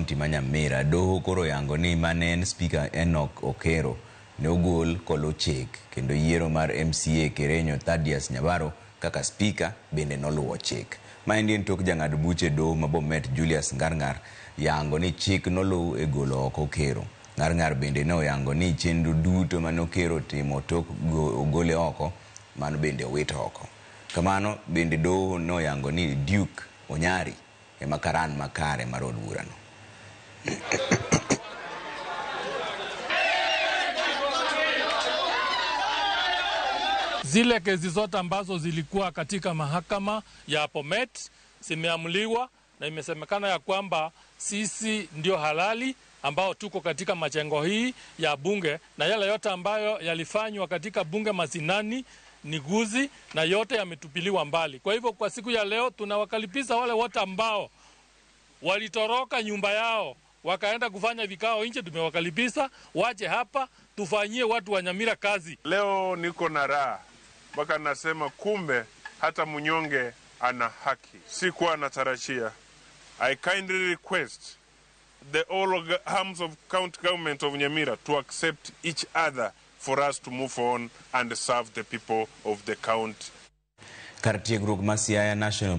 kaunti ma Nyamira. Doho koro yango ni manen Speaker Enoch Okero ne ogol kolo chik kendo yiero mar MCA Kerenyo Thaddeus Nyabaro kaka Speaker bende noluwo chik. Maendi en tok jang'ad buche doho ma Bomet Julius Ngarngar yango ni chik noluw e golo oko Okero. Ngarngar bende ne oyango ni chenro duto mane Okero timo tok gole oko mano bende owit oko. Kamano bende doho ne oyango ni Duke Onyari ema karan makare mar od burano. Zile kesi zote ambazo zilikuwa katika mahakama ya Bomet zimeamuliwa na imesemekana ya kwamba sisi ndio halali ambao tuko katika majengo hii ya bunge, na yale yote ambayo yalifanywa katika bunge masinani ni guzi na yote yametupiliwa mbali. Kwa hivyo kwa siku ya leo tunawakalipiza wale wote ambao walitoroka nyumba yao wakaenda kufanya vikao nje, tumewakalipiza waje hapa tufanyie watu wa Nyamira kazi. Leo niko na raha mpaka nasema kumbe hata mnyonge ana haki. Sikuwa natarajia. I kindly request the all arms of county government of Nyamira to accept each other for us to move on and serve the people of the county. Kar tiegruok ma Siaya National